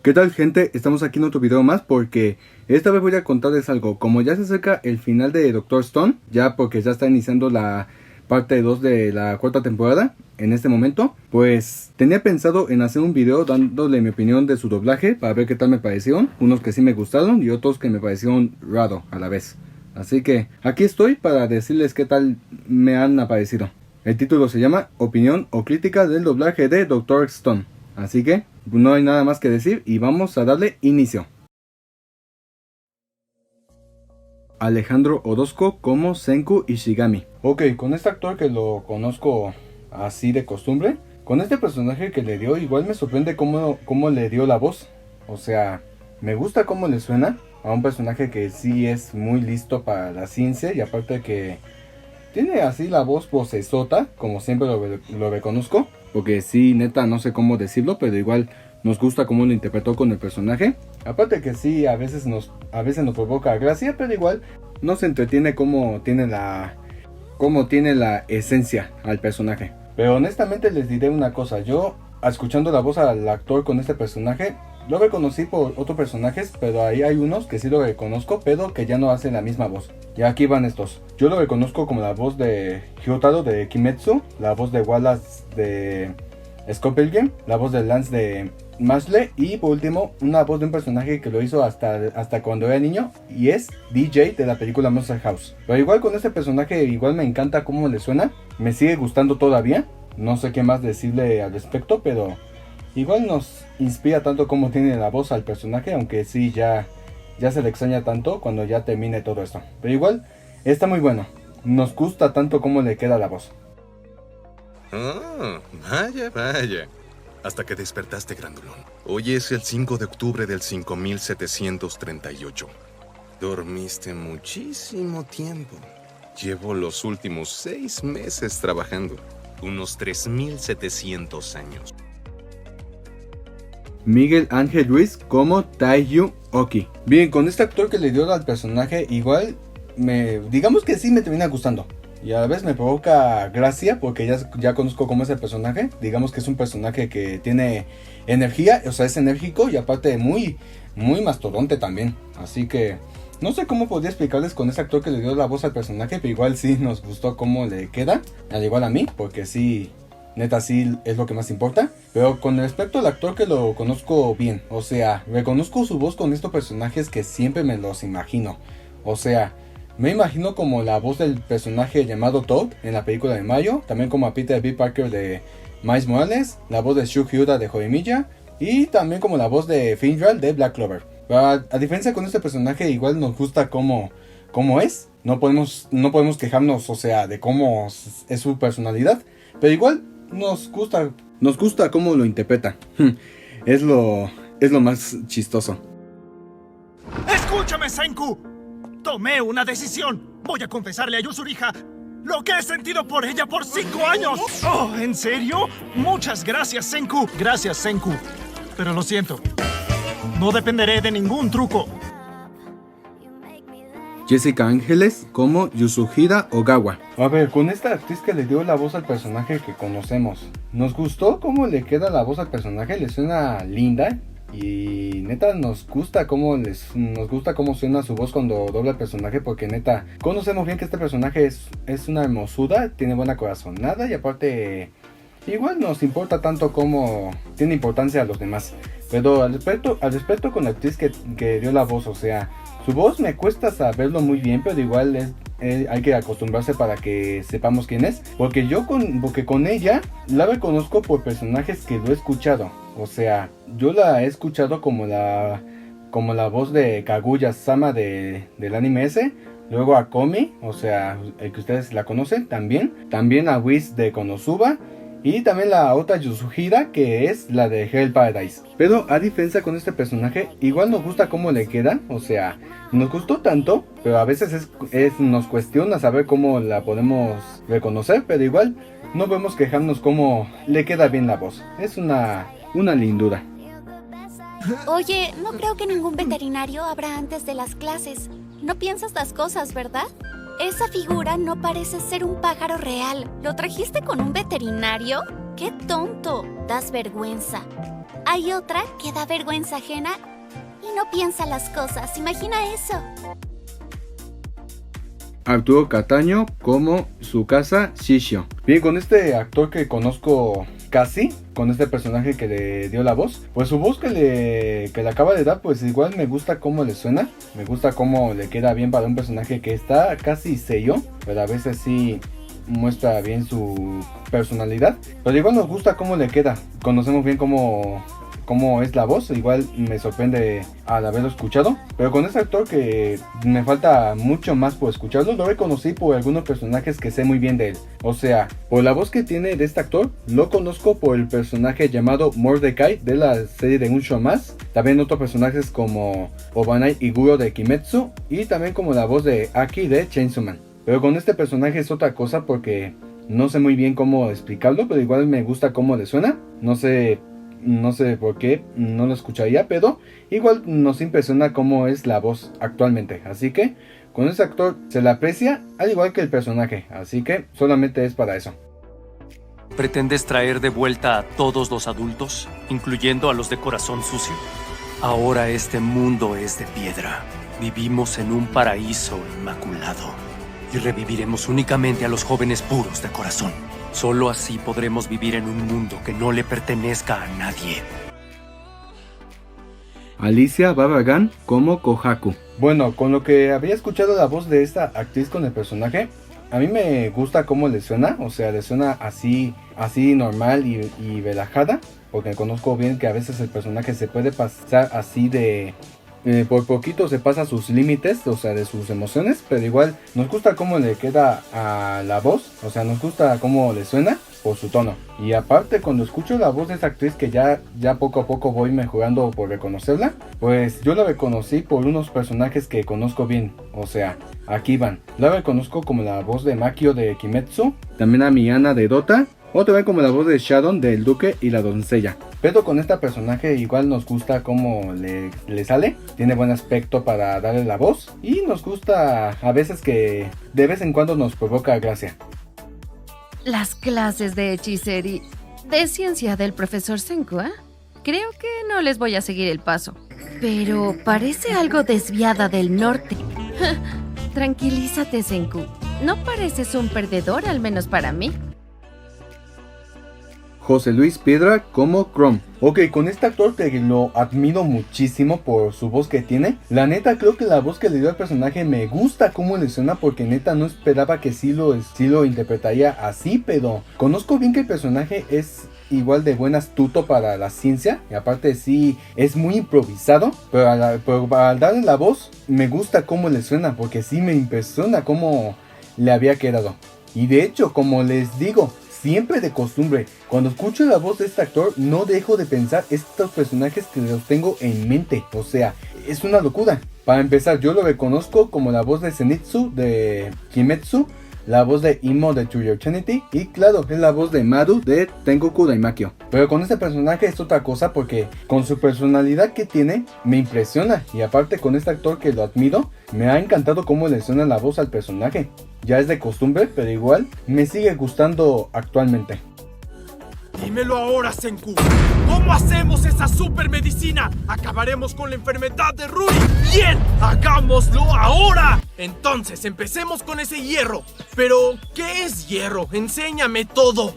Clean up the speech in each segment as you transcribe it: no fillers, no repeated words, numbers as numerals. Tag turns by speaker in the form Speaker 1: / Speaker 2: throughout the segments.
Speaker 1: ¿Qué tal, gente? Estamos aquí en otro video más porque esta vez voy a contarles algo. Como ya se acerca el final de Doctor Stone, ya porque ya está iniciando la parte 2 de la cuarta temporada en este momento, pues tenía pensado en hacer un video dándole mi opinión de su doblaje para ver qué tal me parecieron. Unos que sí me gustaron y otros que me parecieron raro a la vez. Así que aquí estoy para decirles qué tal me han aparecido. El título se llama Opinión o crítica del doblaje de Doctor Stone. Así que no hay nada más que decir y vamos a darle inicio. Alejandro Orozco como Senku Ishigami. Ok, con este actor que lo conozco así de costumbre, con este personaje que le dio, igual me sorprende cómo le dio la voz. O sea, me gusta cómo le suena a un personaje que sí es muy listo para la ciencia y aparte que tiene así la voz vocesota, como siempre lo reconozco. Porque sí, neta, no sé cómo decirlo, pero igual nos gusta cómo lo interpretó con el personaje. Aparte que sí, a veces nos provoca gracia, pero igual nos entretiene cómo tiene la esencia al personaje. Pero honestamente les diré una cosa, yo escuchando la voz al actor con este personaje, lo reconocí por otros personajes, pero ahí hay unos que sí lo reconozco, pero que ya no hacen la misma voz. Y aquí van estos. Yo lo reconozco como la voz de Hyotaro de Kimetsu, la voz de Wallace de Scott Pilgrim, la voz de Lance de Mashle y por último una voz de un personaje que lo hizo hasta cuando era niño y es DJ de la película Monster House. Pero igual con este personaje igual me encanta cómo le suena, me sigue gustando todavía, no sé qué más decirle al respecto, pero igual nos inspira tanto como tiene la voz al personaje, aunque sí ya se le extraña tanto cuando ya termine todo esto. Pero igual está muy bueno, nos gusta tanto cómo le queda la voz.
Speaker 2: Oh, vaya, vaya. Hasta que despertaste, grandulón. Hoy es el 5 de octubre del 5738. Dormiste muchísimo tiempo. Llevo los últimos 6 meses trabajando. Unos 3700 años.
Speaker 1: Miguel Ángel Ruiz como Taiyu Oki. Bien, con este actor que le dio al personaje, igual digamos que sí me termina gustando. Y a la vez me provoca gracia porque ya conozco cómo es el personaje. Digamos que es un personaje que tiene energía, o sea, es enérgico y aparte muy mastodonte también. Así que no sé cómo podría explicarles con ese actor que le dio la voz al personaje, pero igual sí nos gustó cómo le queda, al igual a mí, porque sí, neta sí es lo que más importa. Pero con respecto al actor que lo conozco bien, o sea, reconozco su voz con estos personajes que siempre me los imagino. O sea, me imagino como la voz del personaje llamado Toad en la película de Mario, también como a Peter B. Parker de Miles Morales, la voz de Shu Hyuga de Horimiya y también como la voz de Finral de Black Clover. A diferencia con este personaje, igual nos gusta cómo es, no podemos quejarnos, o sea, de cómo es su personalidad, pero igual nos gusta cómo lo interpreta. Es lo más chistoso.
Speaker 3: ¡Escúchame, Senku! Tomé una decisión. Voy a confesarle a Yuzuriha lo que he sentido por ella por 5 años. Oh, ¿en serio? Muchas gracias, Senku. Gracias, Senku. Pero lo siento. No dependeré de ningún truco.
Speaker 1: Jessica Ángeles como Yasuhira Ogawa. A ver, con esta actriz que le dio la voz al personaje que conocemos, nos gustó cómo le queda la voz al personaje, le suena linda. Y neta nos gusta cómo suena su voz cuando dobla el personaje, porque neta conocemos bien que este personaje es una hermosura, tiene buena corazonada y aparte igual nos importa tanto como tiene importancia a los demás. Pero al respecto con la actriz que dio la voz, o sea, su voz me cuesta saberlo muy bien, pero igual hay que acostumbrarse para que sepamos quién es, porque con ella la reconozco por personajes que lo he escuchado. O sea, yo la he escuchado como la voz de Kaguya-sama del anime ese. Luego a Komi, o sea, el que ustedes la conocen también. También a Whis de Konosuba. Y también la otra Yasuhira, que es la de Hell Paradise. Pero a diferencia con este personaje, igual nos gusta cómo le queda. O sea, nos gustó tanto, pero a veces nos cuestiona saber cómo la podemos reconocer. Pero igual no podemos quejarnos cómo le queda bien la voz. Es una lindura.
Speaker 4: Oye, no creo que ningún veterinario abra antes de las clases. No piensas las cosas, ¿verdad? Esa figura no parece ser un pájaro real. ¿Lo trajiste con un veterinario? ¡Qué tonto! Das vergüenza. Hay otra que da vergüenza ajena y no piensa las cosas. Imagina eso.
Speaker 1: Arturo Cataño como Tsukasa Shishio. Bien, con este actor que conozco casi, con este personaje que le dio la voz, pues su voz que le acaba de dar, pues igual me gusta cómo le suena, me gusta cómo le queda bien para un personaje que está casi sello, pero a veces sí muestra bien su personalidad, pero igual nos gusta cómo le queda, conocemos bien cómo es la voz, igual me sorprende al haberlo escuchado, pero con este actor que me falta mucho más por escucharlo, lo reconocí por algunos personajes que sé muy bien de él, o sea, por la voz que tiene de este actor, lo conozco por el personaje llamado Mordecai de la serie de Un Show Más, también otros personajes como Obanai Iguro de Kimetsu, y también como la voz de Aki de Chainsaw Man, pero con este personaje es otra cosa porque no sé muy bien cómo explicarlo, pero igual me gusta cómo le suena, no sé por qué no lo escucharía, pero igual nos impresiona cómo es la voz actualmente, así que con ese actor se le aprecia al igual que el personaje, así que solamente es para eso.
Speaker 5: ¿Pretendes traer de vuelta a todos los adultos, incluyendo a los de corazón sucio? Ahora este mundo es de piedra. Vivimos en un paraíso inmaculado y reviviremos únicamente a los jóvenes puros de corazón. Solo así podremos vivir en un mundo que no le pertenezca a nadie.
Speaker 1: Alicia Barragán como Kohaku. Bueno, con lo que había escuchado la voz de esta actriz con el personaje, a mí me gusta cómo le suena, o sea, le suena así normal y relajada, porque conozco bien que a veces el personaje se puede pasar así de... por poquito se pasa sus límites, o sea, de sus emociones, pero igual nos gusta cómo le queda a la voz, o sea, nos gusta cómo le suena por su tono. Y aparte, cuando escucho la voz de esta actriz que ya poco a poco voy mejorando por reconocerla, pues yo la reconocí por unos personajes que conozco bien, o sea, aquí van. La reconozco como la voz de Makio de Kimetsu, también a Miyana de Dota, o también como la voz de Sharon del Duque y la Doncella. Pero con este personaje igual nos gusta cómo le sale, tiene buen aspecto para darle la voz y nos gusta a veces que de vez en cuando nos provoca gracia.
Speaker 6: Las clases de hechicería de ciencia del profesor Senku, ¿eh? Creo que no les voy a seguir el paso. Pero parece algo desviada del norte. Tranquilízate, Senku. No pareces un perdedor, al menos para mí.
Speaker 1: José Luis Piedra como Chrome. Ok, con este actor que lo admiro muchísimo por su voz que tiene. La neta creo que la voz que le dio al personaje me gusta cómo le suena, porque neta no esperaba que sí lo interpretaría así, pero conozco bien que el personaje es igual de buen astuto para la ciencia, y aparte sí es muy improvisado, pero al darle la voz me gusta cómo le suena, porque sí me impresiona cómo le había quedado. Y de hecho, como les digo, siempre de costumbre, cuando escucho la voz de este actor, no dejo de pensar estos personajes que los tengo en mente. O sea, es una locura. Para empezar, yo lo reconozco como la voz de Zenitsu de Kimetsu, la voz de Imo de True Eternity, y claro, es la voz de Maru de Tengoku Daimakyo. Pero con este personaje es otra cosa, porque con su personalidad que tiene, me impresiona. Y aparte, con este actor que lo admiro, me ha encantado cómo le suena la voz al personaje. Ya es de costumbre, pero igual me sigue gustando actualmente.
Speaker 7: Dímelo ahora, Senku. ¿Cómo hacemos esa supermedicina? Acabaremos con la enfermedad de Ruri. ¡Bien! ¡Hagámoslo ahora! Entonces, empecemos con ese hierro. Pero, ¿qué es hierro? Enséñame todo.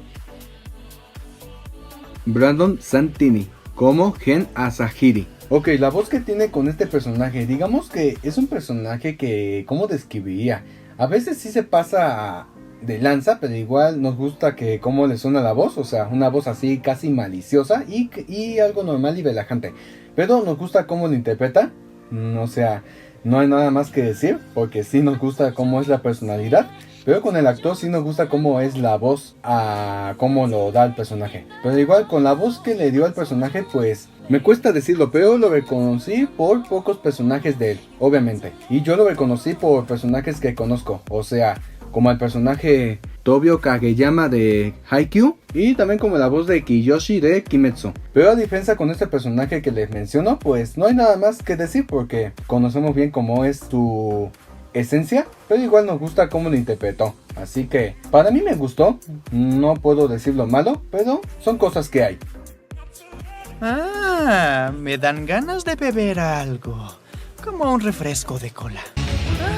Speaker 1: Brandon Santini como Gen Asahiri. Ok, la voz que tiene con este personaje, digamos que es un personaje que, ¿cómo describiría? A veces sí se pasa de lanza, pero igual nos gusta que cómo le suena la voz, o sea, una voz así casi maliciosa y algo normal y relajante. Pero nos gusta cómo lo interpreta, o sea, no hay nada más que decir, porque sí nos gusta cómo es la personalidad. Pero con el actor sí nos gusta cómo es la voz, a cómo lo da el personaje. Pero igual con la voz que le dio al personaje, pues me cuesta decirlo, pero lo reconocí por pocos personajes de él, obviamente. Y yo lo reconocí por personajes que conozco, o sea, como el personaje Tobio Kageyama de Haikyuu, y también como la voz de Kiyoshi de Kimetsu. Pero a diferencia con este personaje que les menciono, pues no hay nada más que decir, porque conocemos bien cómo es su esencia, pero igual nos gusta cómo lo interpretó. Así que para mí me gustó, no puedo decirlo malo, pero son cosas que hay.
Speaker 8: Ah, me dan ganas de beber algo, como un refresco de cola.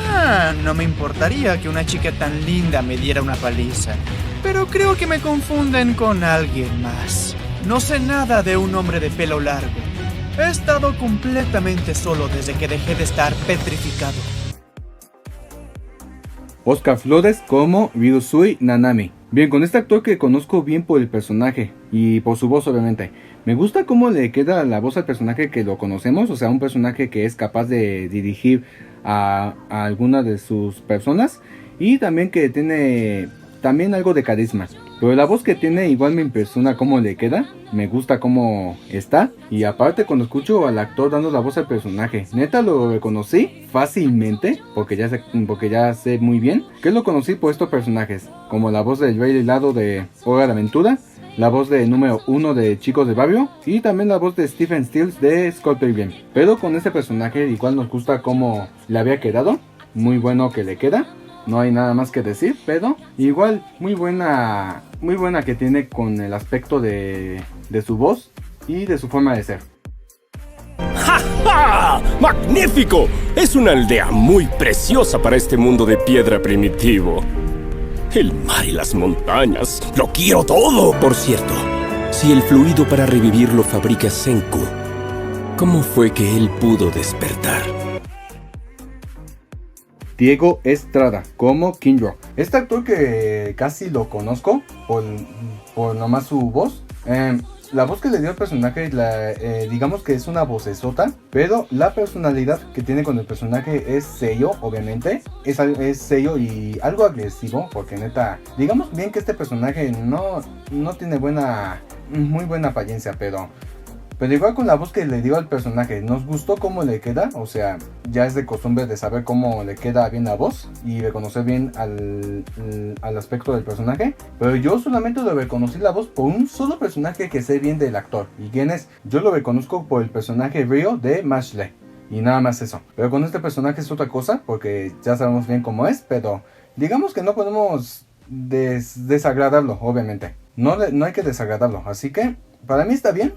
Speaker 8: Ah, no me importaría que una chica tan linda me diera una paliza, pero creo que me confunden con alguien más. No sé nada de un hombre de pelo largo. He estado completamente solo desde que dejé de estar petrificado.
Speaker 1: Oscar Flores como Ryusui Nanami. Bien, con este actor que conozco bien por el personaje y por su voz obviamente. Me gusta cómo le queda la voz al personaje que lo conocemos, o sea, un personaje que es capaz de dirigir a alguna de sus personas y también que tiene también algo de carisma. Pero la voz que tiene igual me impresiona cómo le queda, me gusta cómo está. Y aparte cuando escucho al actor dando la voz al personaje, neta lo reconocí fácilmente, porque ya sé muy bien que lo conocí por estos personajes, como la voz del Rey helado de Hora de Aventura, la voz de número 1 de Chicos de Barrio y también la voz de Stephen Stills de Scott Pilgrim. Pero con este personaje igual nos gusta cómo le había quedado, muy bueno que le queda. No hay nada más que decir, pero igual muy buena que tiene con el aspecto de su voz y de su forma de ser.
Speaker 9: ¡Ja, ja! ¡Magnífico! Es una aldea muy preciosa para este mundo de piedra primitivo. El mar y las montañas, lo quiero todo. Por cierto, si el fluido para revivir lo fabrica Senku, ¿cómo fue que él pudo despertar?
Speaker 1: Diego Estrada como Kinro. Este actor que casi lo conozco por nomás su voz. La voz que le dio al personaje, digamos que es una vocesota, pero la personalidad que tiene con el personaje es sello, obviamente. Es sello y algo agresivo, porque neta, digamos bien que este personaje no tiene muy buena apariencia, pero igual con la voz que le dio al personaje, nos gustó cómo le queda, o sea, ya es de costumbre de saber cómo le queda bien la voz y reconocer bien al aspecto del personaje, pero yo solamente lo reconocí la voz por un solo personaje que sé bien del actor, y quién es, yo lo reconozco por el personaje Ryo de Mashle, y nada más eso, pero con este personaje es otra cosa, porque ya sabemos bien cómo es, pero digamos que no podemos desagradarlo, obviamente, no hay que desagradarlo, así que para mí está bien,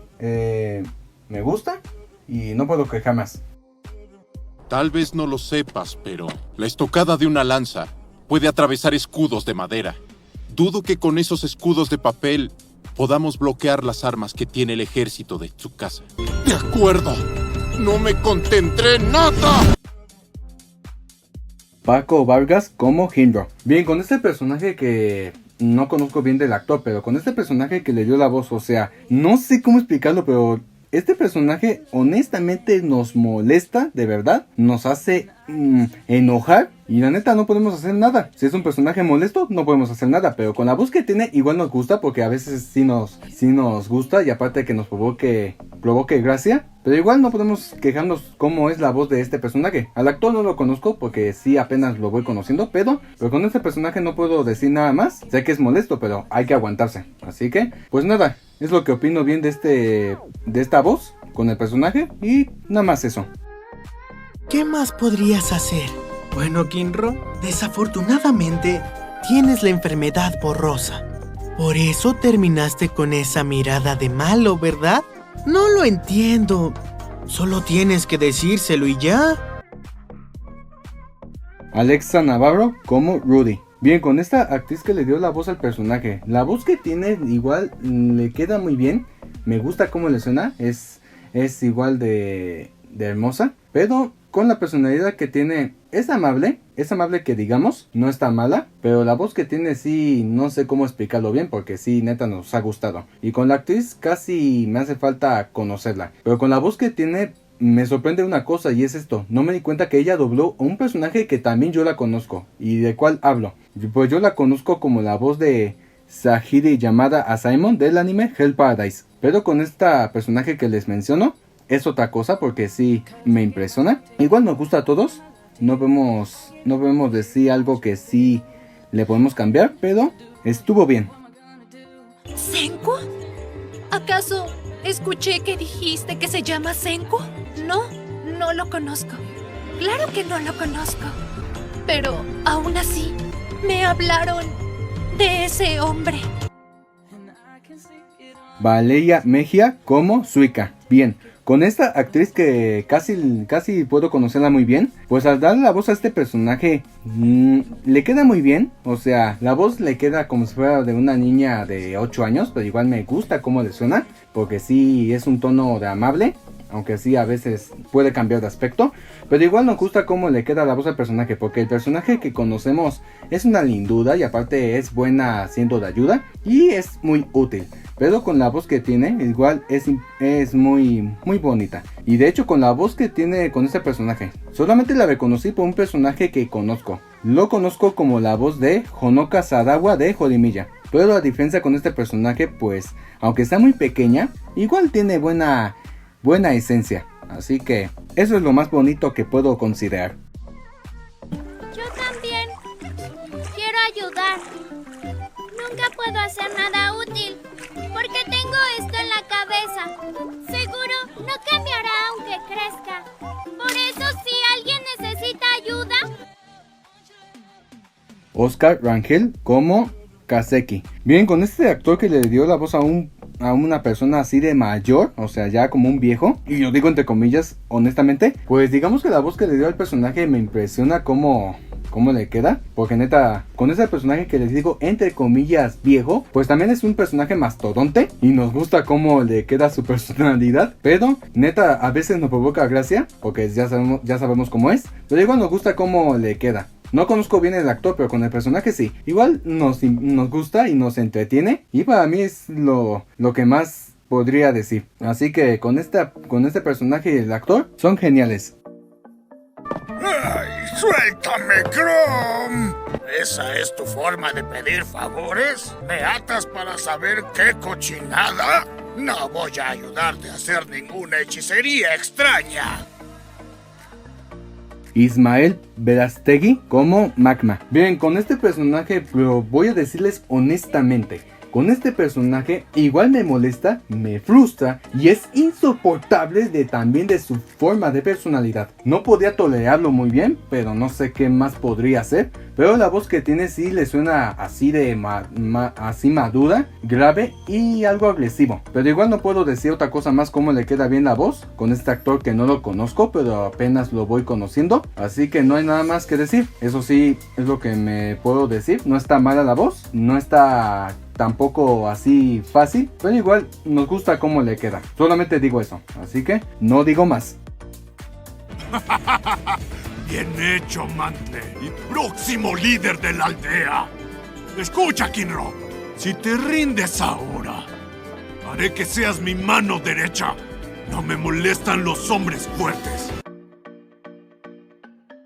Speaker 1: me gusta y no puedo quejar más.
Speaker 10: Tal vez no lo sepas, pero la estocada de una lanza puede atravesar escudos de madera. Dudo que con esos escudos de papel podamos bloquear las armas que tiene el ejército de Tsukasa. ¡De acuerdo! ¡No me contendré en nada!
Speaker 1: Paco Vargas como Hindro. Bien, con este personaje que no conozco bien del actor, pero con este personaje que le dio la voz, o sea, no sé cómo explicarlo, pero este personaje honestamente nos molesta, de verdad, nos hace enojar y la neta no podemos hacer nada. Si es un personaje molesto no podemos hacer nada, pero con la voz que tiene igual nos gusta, porque a veces sí nos gusta y aparte que nos provoque gracia, pero igual no podemos quejarnos cómo es la voz de este personaje. Al actor no lo conozco porque sí apenas lo voy conociendo, pero con este personaje no puedo decir nada más. Sé que es molesto, pero hay que aguantarse. Así que, pues nada, es lo que opino bien de esta voz con el personaje y nada más eso.
Speaker 8: ¿Qué más podrías hacer? Bueno, Kinro, desafortunadamente tienes la enfermedad borrosa. Por eso terminaste con esa mirada de malo, ¿verdad? No lo entiendo. Solo tienes que decírselo y ya.
Speaker 1: Alexa Navarro como Rudy. Bien, con esta actriz que le dio la voz al personaje, la voz que tiene igual le queda muy bien. Me gusta cómo le suena, es igual de hermosa, pero con la personalidad que tiene es amable que digamos, no está mala, pero la voz que tiene sí, no sé cómo explicarlo bien, porque sí, neta nos ha gustado. Y con la actriz casi me hace falta conocerla, pero con la voz que tiene me sorprende una cosa y es esto, no me di cuenta que ella dobló a un personaje que también yo la conozco. ¿Y de cuál hablo? Pues yo la conozco como la voz de Sahiri Yamada a Simon del anime Hell Paradise, pero con esta personaje que les menciono es otra cosa porque sí me impresiona. Igual nos gusta a todos, no podemos decir algo que sí le podemos cambiar, pero estuvo bien.
Speaker 11: ¿Senku? ¿Acaso escuché que dijiste que se llama Senku? No lo conozco. Claro que no lo conozco. pero aún así me hablaron de ese hombre.
Speaker 1: Valeria Mejía como Suika. Bien, con esta actriz que casi puedo conocerla muy bien, pues al darle la voz a este personaje le queda muy bien. O sea, la voz le queda como si fuera de una niña de 8 años, pero igual me gusta cómo le suena, porque sí es un tono de amable, aunque sí a veces puede cambiar de aspecto, pero igual nos gusta cómo le queda la voz al personaje, porque el personaje que conocemos es una lindura y aparte es buena siendo de ayuda y es muy útil. Pero con la voz que tiene, igual es muy bonita. Y de hecho con la voz que tiene con este personaje, solamente la reconocí por un personaje que conozco. Lo conozco como la voz de Honoka Sadawa de Jorimilla. Pero a diferencia con este personaje, pues, aunque está muy pequeña, igual tiene buena esencia. Así que eso es lo más bonito que puedo considerar.
Speaker 4: Yo también quiero ayudar. Nunca puedo hacer nada útil, porque tengo esto en la cabeza. Seguro no cambiará aunque crezca. Por eso, si alguien necesita ayuda...
Speaker 1: Oscar Rangel como Kaseki. Bien, con este actor que le dio la voz a una persona así de mayor, o sea, ya como un viejo, y yo digo entre comillas, honestamente, pues digamos que la voz que le dio al personaje me impresiona cómo le queda, porque neta, con ese personaje que les digo entre comillas viejo, pues también es un personaje mastodonte y nos gusta cómo le queda su personalidad, pero neta a veces nos provoca gracia, porque ya sabemos cómo es, pero igual nos gusta cómo le queda. No conozco bien el actor, pero con el personaje sí. Igual nos gusta y nos entretiene. Y para mí es lo que más podría decir. Así que con este personaje y el actor son geniales.
Speaker 12: ¡Ay, suéltame, Chrome! ¿Esa es tu forma de pedir favores? ¿Me atas para saber qué cochinada? No voy a ayudarte a hacer ninguna hechicería extraña.
Speaker 1: Ismael Verastegui como Magma. Bien, con este personaje, pero voy a decirles honestamente, con este personaje igual me molesta, me frustra y es insoportable también de su forma de personalidad. No podía tolerarlo muy bien, pero no sé qué más podría hacer. Pero la voz que tiene sí le suena así de así madura, grave y algo agresivo. Pero igual no puedo decir otra cosa más cómo le queda bien la voz con este actor que no lo conozco, pero apenas lo voy conociendo. Así que no hay nada más que decir. Eso sí es lo que me puedo decir. No está mala la voz, no está tampoco así fácil, pero igual nos gusta cómo le queda. Solamente digo eso, así que no digo más.
Speaker 12: Bien hecho, Mantle, y próximo líder de la aldea. Escucha, Kinro, si te rindes ahora, haré que seas mi mano derecha. No me molestan los hombres fuertes.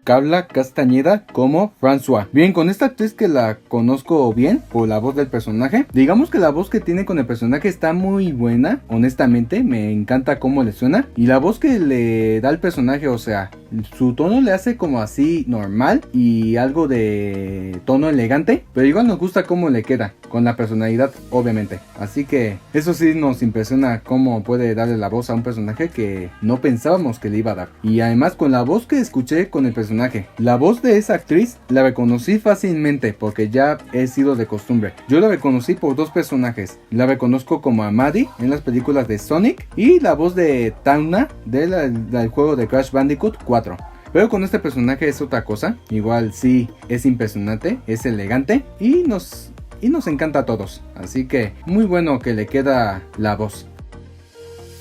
Speaker 1: Carla Castañeda como François. Bien, con esta actriz que la conozco bien por la voz del personaje, digamos que la voz que tiene con el personaje está muy buena, honestamente, me encanta cómo le suena, y la voz que le da al personaje, o sea, su tono le hace como así normal y algo de tono elegante, pero igual nos gusta cómo le queda, con la personalidad obviamente, así que eso sí nos impresiona cómo puede darle la voz a un personaje que no pensábamos que le iba a dar, y además con la voz que escuché con el personaje, la voz de esa actriz la reconocí fácilmente porque ya he sido de costumbre. Yo la reconocí por dos personajes, la reconozco como a Maddie en las películas de Sonic y la voz de Tawna del juego de Crash Bandicoot 4. Pero con este personaje es otra cosa, igual sí es impresionante, es elegante y nos encanta a todos, así que muy bueno que le queda la voz.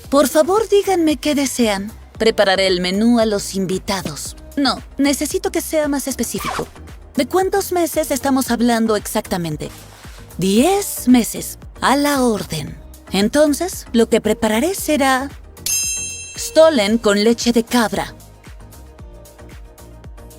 Speaker 13: Por favor, díganme qué desean. Prepararé el menú a los invitados. No, necesito que sea más específico. ¿De cuántos meses estamos hablando exactamente? 10 meses, a la orden. Entonces, lo que prepararé será Stollen con leche de cabra.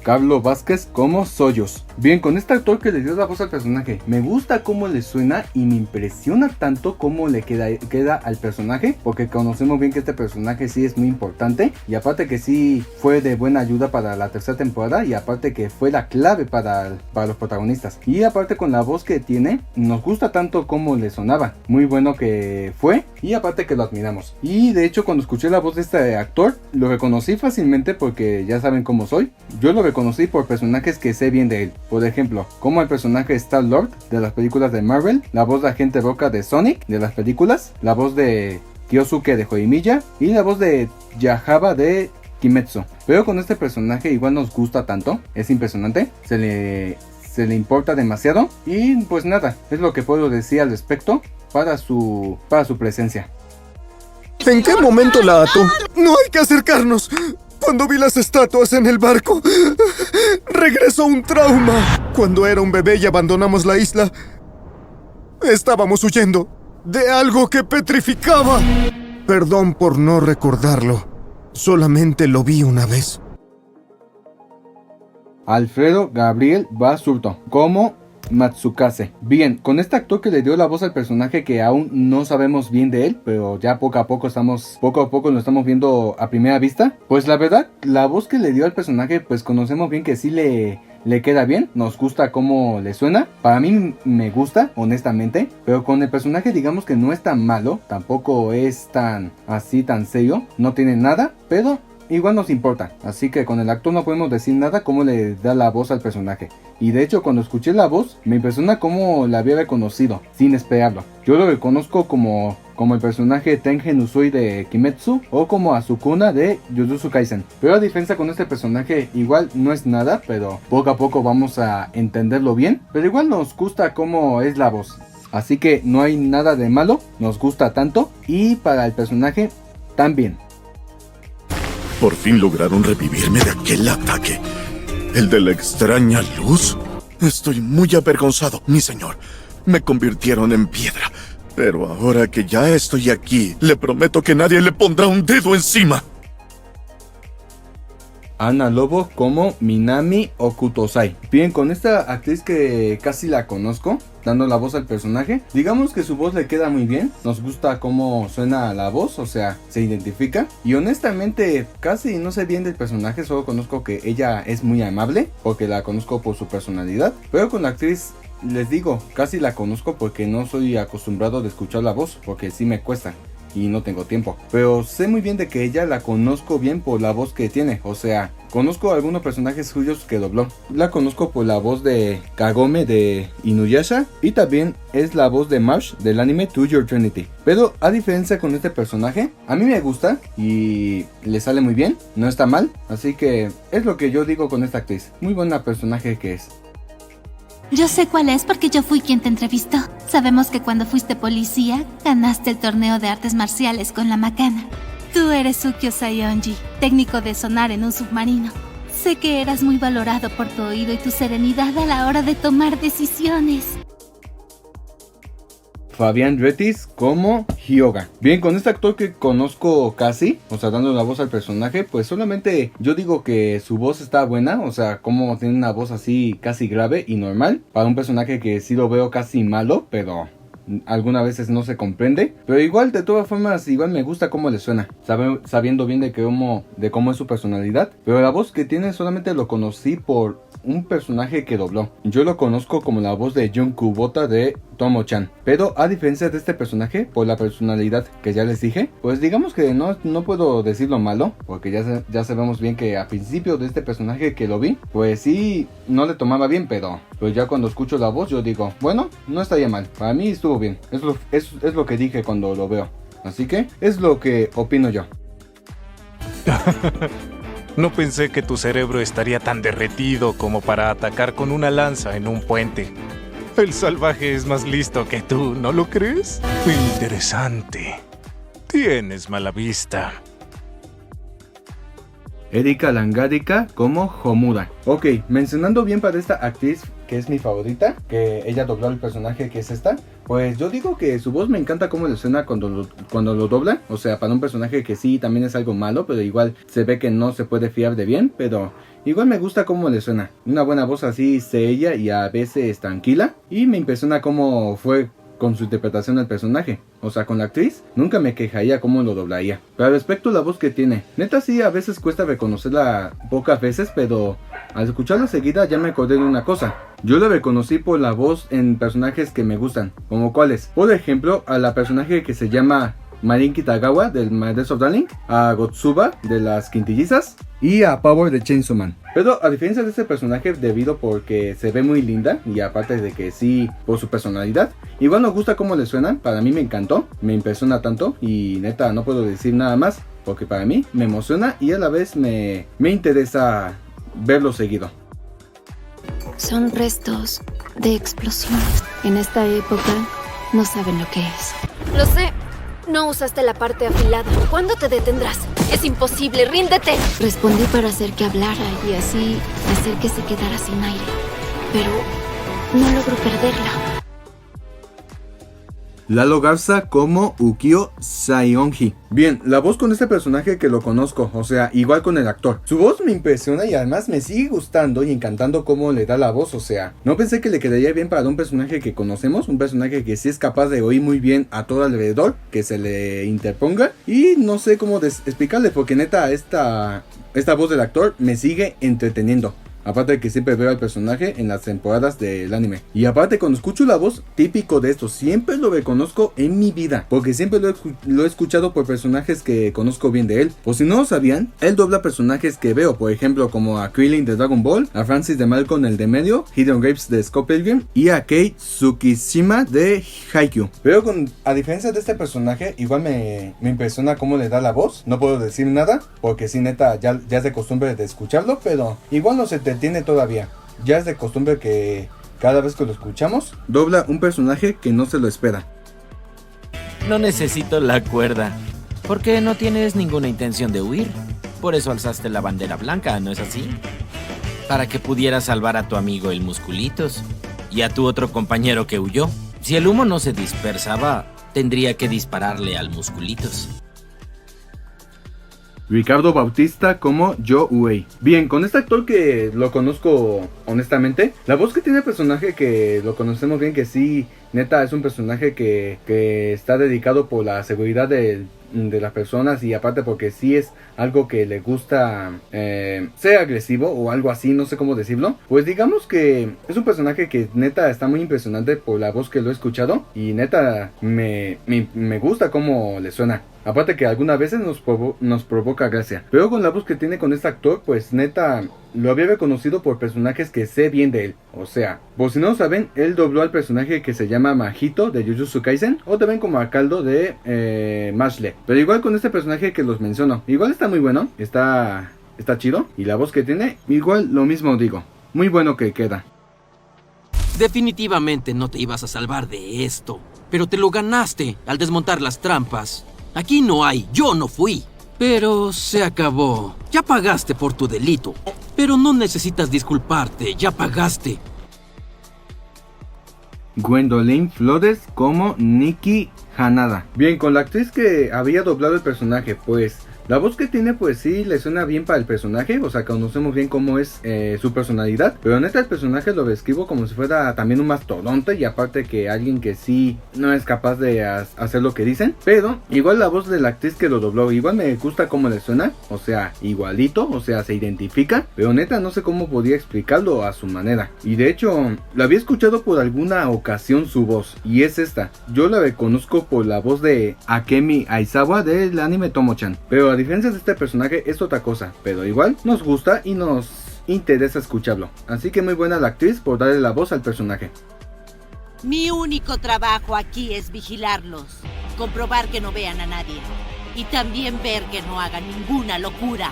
Speaker 1: Carlos Vázquez como Soyos. Bien, con este actor que le dio la voz al personaje, me gusta cómo le suena y me impresiona tanto cómo le queda al personaje, porque conocemos bien que este personaje sí es muy importante, y aparte que sí fue de buena ayuda para la tercera temporada, y aparte que fue la clave para los protagonistas, y aparte con la voz que tiene, nos gusta tanto cómo le sonaba, muy bueno que fue, y aparte que lo admiramos. Y de hecho cuando escuché la voz de este actor, lo reconocí fácilmente porque ya saben cómo soy, yo lo reconocí por personajes que sé bien de él. Por ejemplo, como el personaje Star-Lord de las películas de Marvel, la voz de Agente Roca de Sonic de las películas, la voz de Kyosuke de Horimiya y la voz de Yahaba de Kimetsu. Pero con este personaje igual nos gusta tanto, es impresionante, se le importa demasiado y pues nada, es lo que puedo decir al respecto para su presencia.
Speaker 14: ¿En qué momento la ató? No hay que acercarnos. Cuando vi las estatuas en el barco, regresó un trauma. Cuando era un bebé y abandonamos la isla, estábamos huyendo de algo que petrificaba. Perdón por no recordarlo. Solamente lo vi una vez.
Speaker 1: Alfredo Gabriel Basurto como Matsukase. Bien, con este actor que le dio la voz al personaje que aún no sabemos bien de él, pero ya poco a poco lo estamos viendo a primera vista, pues la verdad, la voz que le dio al personaje, pues conocemos bien que sí le queda bien, nos gusta cómo le suena, para mí me gusta, honestamente, pero con el personaje digamos que no es tan malo, tampoco es tan serio, no tiene nada, pero igual nos importa, así que con el actor no podemos decir nada cómo le da la voz al personaje. Y de hecho cuando escuché la voz me impresiona cómo la había reconocido, sin esperarlo. Yo lo reconozco como el personaje Tengen Uzui de Kimetsu o como Asukuna de Jujutsu Kaisen. Pero a diferencia con este personaje igual no es nada, pero poco a poco vamos a entenderlo bien. Pero igual nos gusta cómo es la voz. Así que no hay nada de malo, nos gusta tanto y para el personaje también.
Speaker 15: Por fin lograron revivirme de aquel ataque. ¿El de la extraña luz? Estoy muy avergonzado, mi señor. Me convirtieron en piedra. Pero ahora que ya estoy aquí, le prometo que nadie le pondrá un dedo encima.
Speaker 1: Ana Lobo como Minami Okutosai. Bien, con esta actriz que casi la conozco, dando la voz al personaje, digamos que su voz le queda muy bien, nos gusta cómo suena la voz, o sea, se identifica. Y honestamente casi no sé bien del personaje, solo conozco que ella es muy amable, porque la conozco por su personalidad. Pero con la actriz, les digo, casi la conozco porque no soy acostumbrado de escuchar la voz, porque sí me cuesta y no tengo tiempo. Pero sé muy bien de que ella la conozco bien por la voz que tiene, o sea, conozco algunos personajes suyos que dobló. La conozco por la voz de Kagome de Inuyasha y también es la voz de Marsh del anime To Your Trinity. Pero a diferencia con este personaje, a mí me gusta y le sale muy bien, no está mal, así que es lo que yo digo con esta actriz, muy buena personaje que es.
Speaker 16: Yo sé cuál es porque yo fui quien te entrevistó. Sabemos que cuando fuiste policía, ganaste el torneo de artes marciales con la macana. Tú eres Ukyo Sayonji, técnico de sonar en un submarino. Sé que eras muy valorado por tu oído y tu serenidad a la hora de tomar decisiones.
Speaker 1: Fabián Retis como Hyoga. Bien, con este actor que conozco casi, o sea, dando la voz al personaje, pues solamente yo digo que su voz está buena, o sea, como tiene una voz así casi grave y normal, para un personaje que sí lo veo casi malo, pero algunas veces no se comprende, pero igual de todas formas igual me gusta cómo le suena, sabiendo bien de cómo es su personalidad, pero la voz que tiene solamente lo conocí por un personaje que dobló. Yo lo conozco como la voz de Jun Kubota de Tomo-chan, pero a diferencia de este personaje, por la personalidad que ya les dije, pues digamos que no puedo decirlo malo, porque ya sabemos bien que a principio de este personaje que lo vi, pues sí, no le tomaba bien, pero ya cuando escucho la voz yo digo, bueno, no estaría mal, para mí estuvo bien, es lo que dije cuando lo veo, así que es lo que opino yo.
Speaker 17: No pensé que tu cerebro estaría tan derretido como para atacar con una lanza en un puente. El salvaje es más listo que tú, ¿no lo crees? Interesante. Tienes mala vista.
Speaker 1: Erika Langarica como Homura. Ok, mencionando bien para esta actriz que es mi favorita, que ella dobló el personaje que es esta, Pues yo digo que su voz me encanta cómo le suena cuando lo dobla. O sea, para un personaje que sí también es algo malo, pero igual se ve que no se puede fiar de bien, pero igual me gusta cómo le suena. Una buena voz así seria y a veces tranquila. Y me impresiona cómo fue con su interpretación del personaje. O sea, con la actriz, nunca me quejaría cómo lo doblaría. Pero respecto a la voz que tiene, neta sí, a veces cuesta reconocerla pocas veces, pero al escucharla seguida ya me acordé de una cosa. Yo la reconocí por la voz en personajes que me gustan, como cuáles. Por ejemplo, a la personaje que se llama Marin Kitagawa del Maidens of Darling, a Gotsuba de las Quintillizas y a Power de Chainsaw Man. Pero a diferencia de este personaje, debido porque se ve muy linda y aparte de que sí, por su personalidad, igual nos gusta cómo le suena. Para mí me encantó, me impresiona tanto y neta no puedo decir nada más porque para mí me emociona y a la vez me interesa verlo seguido.
Speaker 18: Son restos de explosiones. En esta época no saben lo que es.
Speaker 11: Lo sé. No usaste la parte afilada. ¿Cuándo te detendrás? Es imposible, ríndete.
Speaker 18: Respondí para hacer que hablara y así hacer que se quedara sin aire. Pero no logro perderla.
Speaker 1: Lalo Garza como Ukyo Saionji. Bien, la voz con este personaje que lo conozco, o sea, igual con el actor. Su voz me impresiona y además me sigue gustando y encantando cómo le da la voz, o sea, no pensé que le quedaría bien para un personaje que conocemos, un personaje que sí es capaz de oír muy bien a todo alrededor, que se le interponga y no sé cómo explicarle porque neta esta voz del actor me sigue entreteniendo. Aparte de que siempre veo al personaje en las temporadas del anime. Y aparte cuando escucho la voz, típico de esto, siempre lo reconozco en mi vida. Porque siempre lo he escuchado por personajes que conozco bien de él. O si no lo sabían, él dobla personajes que veo. Por ejemplo como a Krillin de Dragon Ball, a Francis de Malcolm el de medio, Gideon Graves de Scott Pilgrim y a Kei Tsukishima de Haikyuu. Pero a diferencia de este personaje, igual me impresiona cómo le da la voz. No puedo decir nada porque sí neta ya es de costumbre de escucharlo, pero igual no se te tiene todavía. Ya es de costumbre que cada vez que lo escuchamos, dobla un personaje que no se lo espera.
Speaker 19: No necesito la cuerda, porque no tienes ninguna intención de huir. Por eso alzaste la bandera blanca, ¿no es así? Para que pudieras salvar a tu amigo el Musculitos y a tu otro compañero que huyó. Si el humo no se dispersaba, tendría que dispararle al Musculitos.
Speaker 1: Ricardo Bautista como Yo Uei. Bien, con este actor que lo conozco honestamente, la voz que tiene el personaje que lo conocemos bien, que sí, neta es un personaje que está dedicado por la seguridad de las personas y aparte porque sí es algo que le gusta ser agresivo o algo así, no sé cómo decirlo. Pues digamos que es un personaje que neta está muy impresionante por la voz que lo he escuchado y neta me gusta cómo le suena. Aparte que algunas veces nos provoca gracia. Pero con la voz que tiene con este actor, pues neta lo había reconocido por personajes que sé bien de él. O sea, por si no lo saben, él dobló al personaje que se llama Mahito de Jujutsu Kaisen, o también como a Caldo de Mashle. Pero igual con este personaje que los menciono, igual está muy bueno, está chido. Y la voz que tiene, igual lo mismo digo, muy bueno que queda.
Speaker 20: Definitivamente no te ibas a salvar de esto, pero te lo ganaste al desmontar las trampas. Aquí no hay, yo no fui. Pero se acabó. Ya pagaste por tu delito. Pero no necesitas disculparte, ya pagaste.
Speaker 1: Gwendolyn Flores como Nikki Hanada. Bien, con la actriz que había doblado el personaje, pues la voz que tiene pues sí le suena bien para el personaje, o sea conocemos bien cómo es su personalidad, pero neta el personaje lo describo como si fuera también un mastodonte y aparte que alguien que sí no es capaz de hacer lo que dicen, pero igual la voz de la actriz que lo dobló, igual me gusta cómo le suena, o sea igualito, o sea se identifica, pero neta no sé cómo podía explicarlo a su manera, y de hecho la había escuchado por alguna ocasión su voz, y es esta, yo la reconozco por la voz de Akemi Aizawa del anime Tomo-chan, pero a diferencia de este personaje es otra cosa, pero igual nos gusta y nos interesa escucharlo. Así que muy buena la actriz por darle la voz al personaje.
Speaker 21: Mi único trabajo aquí es vigilarlos, comprobar que no vean a nadie y también ver que no hagan ninguna locura.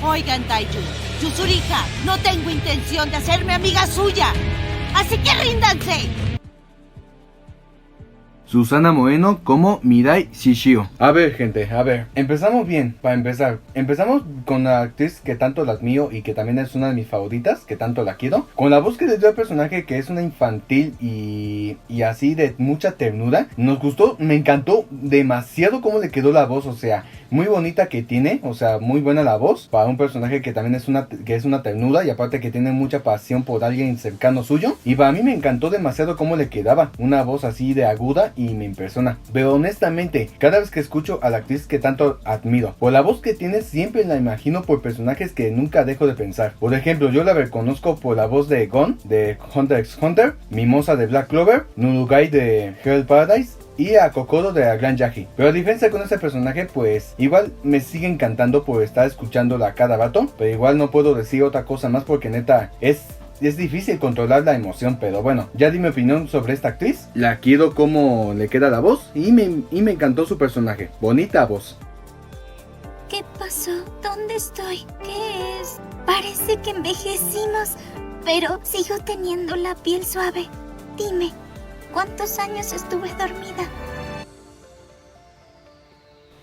Speaker 21: Oigan, Taiju, Yuzuriha, no tengo intención de hacerme amiga suya, así que ríndanse.
Speaker 1: Susana Moreno como Mirai Shishio. A ver, gente, empezamos bien. Para empezar, empezamos con la actriz que tanto la admiro y que también es una de mis favoritas, que tanto la quiero. Con la voz que le dio al personaje, que es una infantil y así de mucha ternura. Nos gustó, me encantó demasiado cómo le quedó la voz, o sea, muy bonita que tiene, o sea, muy buena la voz para un personaje que también es una ternura y aparte que tiene mucha pasión por alguien cercano suyo. Y para mí me encantó demasiado cómo le quedaba una voz así de aguda y me impresiona. Pero honestamente, cada vez que escucho a la actriz que tanto admiro, por la voz que tiene siempre la imagino por personajes que nunca dejo de pensar. Por ejemplo, yo la reconozco por la voz de Gon de Hunter x Hunter, Mimosa de Black Clover, Nurugai de Hell Paradise y a Kokoro de la Gran Yagi. Pero a diferencia con este personaje, pues igual me sigue encantando por estar escuchándola a cada rato, pero igual no puedo decir otra cosa más porque neta es difícil controlar la emoción. Pero bueno, ya di mi opinión sobre esta actriz. La quiero cómo le queda la voz y me encantó su personaje. Bonita voz.
Speaker 4: ¿Qué pasó? ¿Dónde estoy? ¿Qué es? Parece que envejecimos, pero sigo teniendo la piel suave. Dime, ¿cuántos años estuve dormida?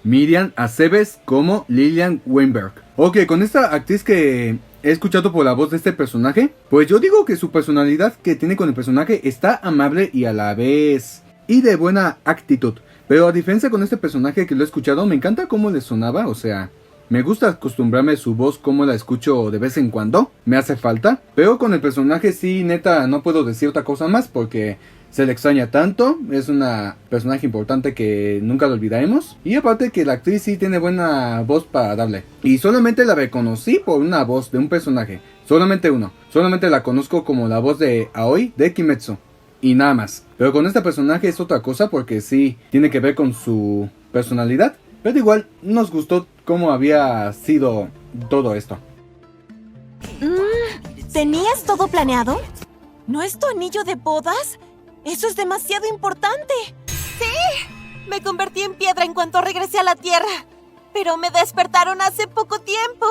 Speaker 1: Miriam Aceves como Lillian Weinberg. Ok, con esta actriz que he escuchado por la voz de este personaje, pues yo digo que su personalidad que tiene con el personaje está amable y a la vez y de buena actitud. Pero a diferencia con este personaje que lo he escuchado, me encanta cómo le sonaba, o sea, me gusta acostumbrarme a su voz como la escucho de vez en cuando, me hace falta. Pero con el personaje sí, neta, no puedo decir otra cosa más porque se le extraña tanto, es una personaje importante que nunca lo olvidaremos. Y aparte que la actriz sí tiene buena voz para darle. Y solamente la reconocí por una voz de un personaje, solamente uno. Solamente la conozco como la voz de Aoi de Kimetsu. Y nada más. Pero con este personaje es otra cosa porque sí tiene que ver con su personalidad. Pero igual nos gustó cómo había sido todo esto.
Speaker 2: ¿Tenías todo planeado? ¿No es tu anillo de bodas? ¡Eso es demasiado importante! ¡Sí! Me convertí en piedra en cuanto regresé a la Tierra. Pero me despertaron hace poco tiempo.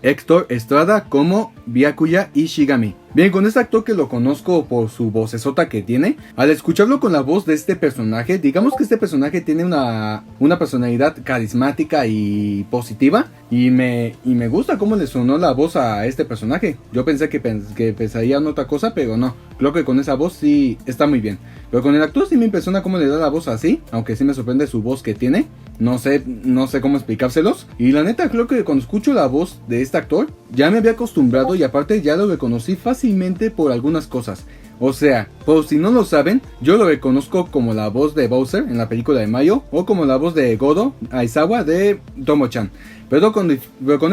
Speaker 1: Héctor Estrada como Byakuya Ishigami. Bien, con este actor que lo conozco por su vocesota que tiene, al escucharlo con la voz de este personaje, digamos que este personaje tiene una personalidad carismática y positiva. Y me gusta cómo le sonó la voz a este personaje. Yo pensé que pensaría en otra cosa, pero no. Creo que con esa voz sí está muy bien. Pero con el actor sí me impresiona cómo le da la voz así, aunque sí me sorprende su voz que tiene. No sé cómo explicárselos. Y la neta creo que cuando escucho la voz de este actor, ya me había acostumbrado y aparte ya lo reconocí fácilmente por algunas cosas. O sea, por si no lo saben, yo lo reconozco como la voz de Bowser en la película de Mario o como la voz de Godo Aizawa de Tomo-chan. Pero con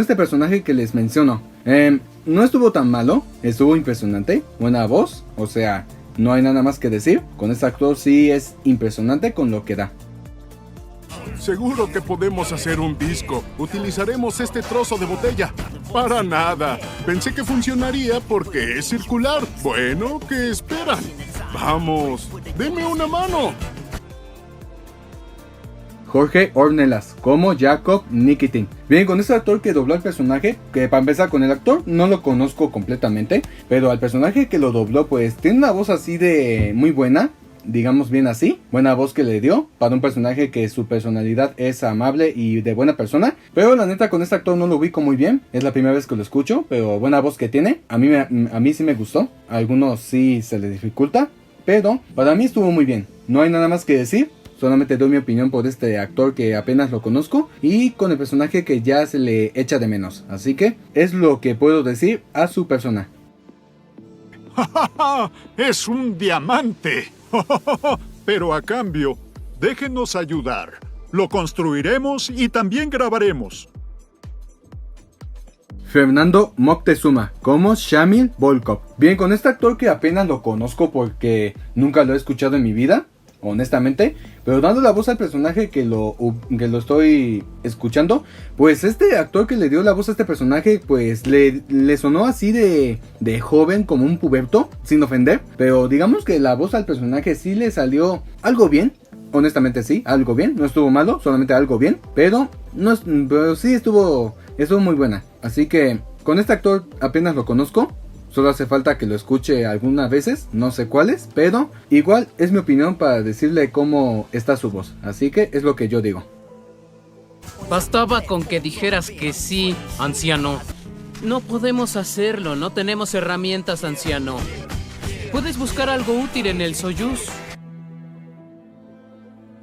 Speaker 1: este personaje que les menciono, no estuvo tan malo, estuvo impresionante, buena voz, o sea, no hay nada más que decir. Con este actor sí es impresionante con lo que da.
Speaker 22: Seguro que podemos hacer un disco. Utilizaremos este trozo de botella. Para nada. Pensé que funcionaría porque es circular. Bueno, ¿qué esperan? Vamos, denme una mano.
Speaker 1: Jorge Ornelas como Jacob Nikitin. Bien, con este actor que dobló al personaje, que para empezar con el actor no lo conozco completamente, pero al personaje que lo dobló pues tiene una voz así de muy buena. Digamos bien así, buena voz que le dio para un personaje que su personalidad es amable y de buena persona. Pero la neta con este actor no lo ubico muy bien, es la primera vez que lo escucho, pero buena voz que tiene, a mí sí me gustó. A algunos sí se les dificulta, pero para mí estuvo muy bien. No hay nada más que decir, solamente doy mi opinión por este actor que apenas lo conozco y con el personaje que ya se le echa de menos. Así que es lo que puedo decir a su persona.
Speaker 22: ¡Es un diamante! Pero a cambio, déjenos ayudar. Lo construiremos y también grabaremos.
Speaker 1: Fernando Moctezuma como Shamil Volkov. Bien, con este actor que apenas lo conozco porque nunca lo he escuchado en mi vida, honestamente, pero dando la voz al personaje que lo estoy escuchando, pues este actor que le dio la voz a este personaje pues le sonó así de joven, como un puberto, sin ofender, pero digamos que la voz al personaje sí le salió algo bien. Honestamente sí, algo bien, no estuvo malo, solamente algo bien, pero sí estuvo muy buena. Así que con este actor apenas lo conozco, Solo hace falta que lo escuche algunas veces, no sé cuáles, pero igual es mi opinión para decirle cómo está su voz. Así que es lo que yo digo.
Speaker 3: Bastaba con que dijeras que sí, anciano. No podemos hacerlo, no tenemos herramientas, anciano. Puedes buscar algo útil en el Soyuz.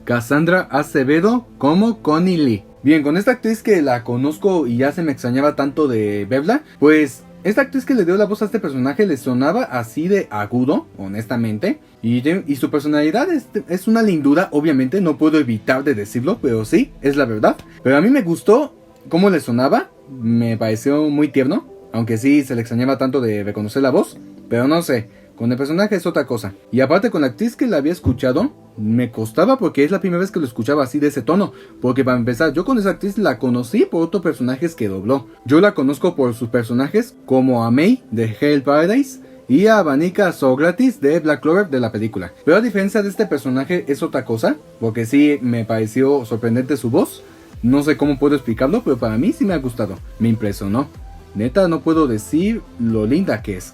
Speaker 1: Cassandra Acevedo como Connie Lee. Bien, con esta actriz que la conozco y ya se me extrañaba tanto de verla, pues esta actriz que le dio la voz a este personaje le sonaba así de agudo, honestamente. Y su personalidad es una lindura, obviamente, no puedo evitar de decirlo, pero sí, es la verdad. Pero a mí me gustó cómo le sonaba, me pareció muy tierno, aunque sí se le extrañaba tanto de reconocer la voz, pero no sé, con el personaje es otra cosa. Y aparte con la actriz que la había escuchado, me costaba porque es la primera vez que lo escuchaba así de ese tono. Porque para empezar, yo con esa actriz la conocí por otros personajes que dobló. Yo la conozco por sus personajes como a May de Hell Paradise y a Vanica Socrates de Black Clover de la película. Pero a diferencia de este personaje es otra cosa, porque sí me pareció sorprendente su voz. No sé cómo puedo explicarlo, pero para mí sí me ha gustado. Me impresionó. Neta, no puedo decir lo linda que es.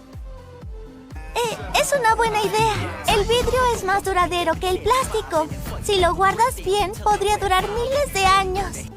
Speaker 4: Es una buena idea. El vidrio es más duradero que el plástico. Si lo guardas bien, podría durar miles de años.